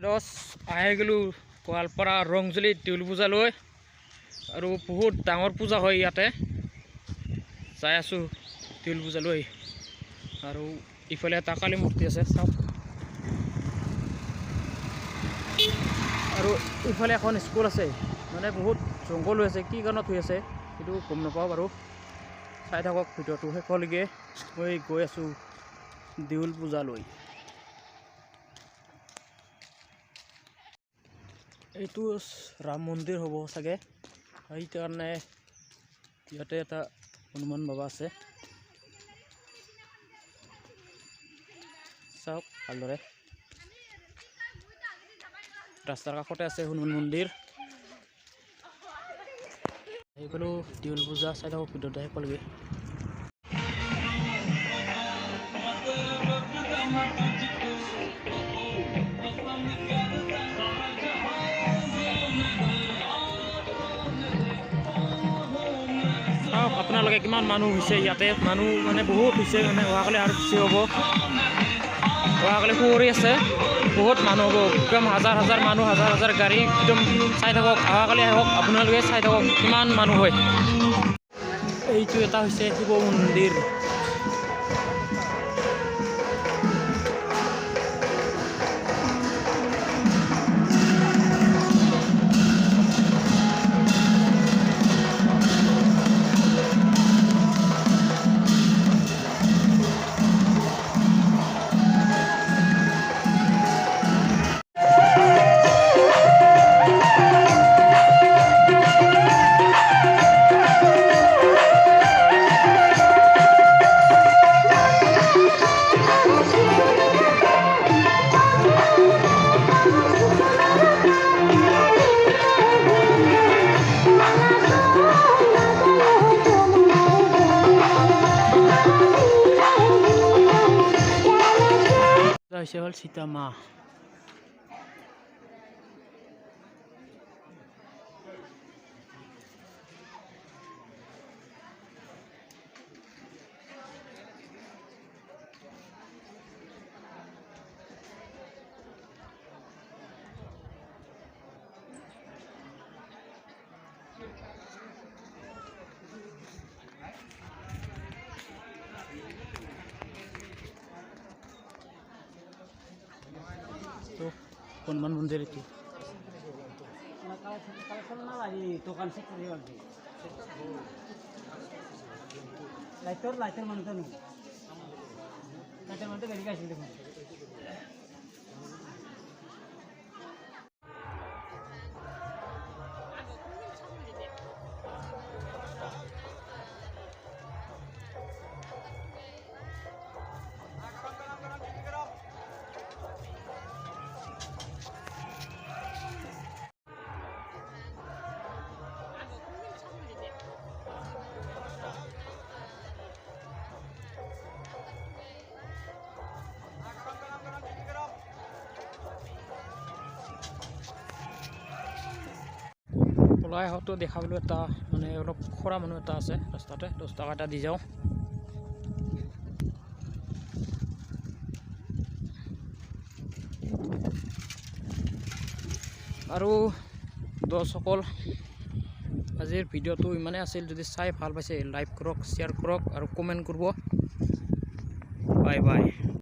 ৰস আহি গ'লোঁ গোৱালপাৰা ৰংজলি দেউল পূজালৈ আৰু বহুত ডাঙৰ পূজা হয় ইয়াতে যাই আছোঁ দেউল পূজালৈ আৰু ইফালে এটা কালী মূৰ্তি আছে চাওক আৰু ইফালে এখন স্কুল আছে মানে বহুত জংঘল হৈ আছে কি কাৰণত হৈ আছে সেইটো গম নাপাওঁ বাৰু চাই থাকক ভিডিঅ'টো শেষলৈকে মই গৈ আছোঁ দেউল পূজালৈ এইটো ৰাম মন্দিৰ হ'ব চাগে সেইকাৰণে ইয়াতে এটা হনুমান বাবা আছে চাওক ভালদৰে ৰাস্তাৰ কাষতে আছে হনুমান মন্দিৰ এইফালে দেউল পূজা চাই থাকক ভিডিঅ'টো শেষলৈকে আপোনালোকে কিমান মানুহ হৈছে ইয়াতে মানুহ মানে বহুত হৈছে মানে অহাকালি আৰু বেছি হ'ব অহাকালি সুঁৱৰি আছে বহুত মানুহ হ'ব একদম হাজাৰ হাজাৰ মানুহ হাজাৰ হাজাৰ গাড়ী একদম চাই থাকক অহাকালি আহক আপোনালোকে চাই থাকক কিমান মানুহ হয় এইটো এটা হৈছে শিৱ মন্দিৰ হৈছে হ'ল সীতা মা হনুমান মন্দিৰ এইটো লাইটৰ মানুহটো গাড়ী গাইছিল দেখোন ওলাই আহোঁতো দেখাবলৈ এটা মানে অলপ খৰা মানুহ এটা আছে ৰাস্তাতে 10 টকা এটা দি যাওঁ আৰু দৰ্শকসকল আজিৰ ভিডিঅ'টো ইমানেই আছিল যদি চাই ভাল পাইছে লাইক কৰক শ্বেয়াৰ কৰক আৰু কমেণ্ট কৰিব বাই বাই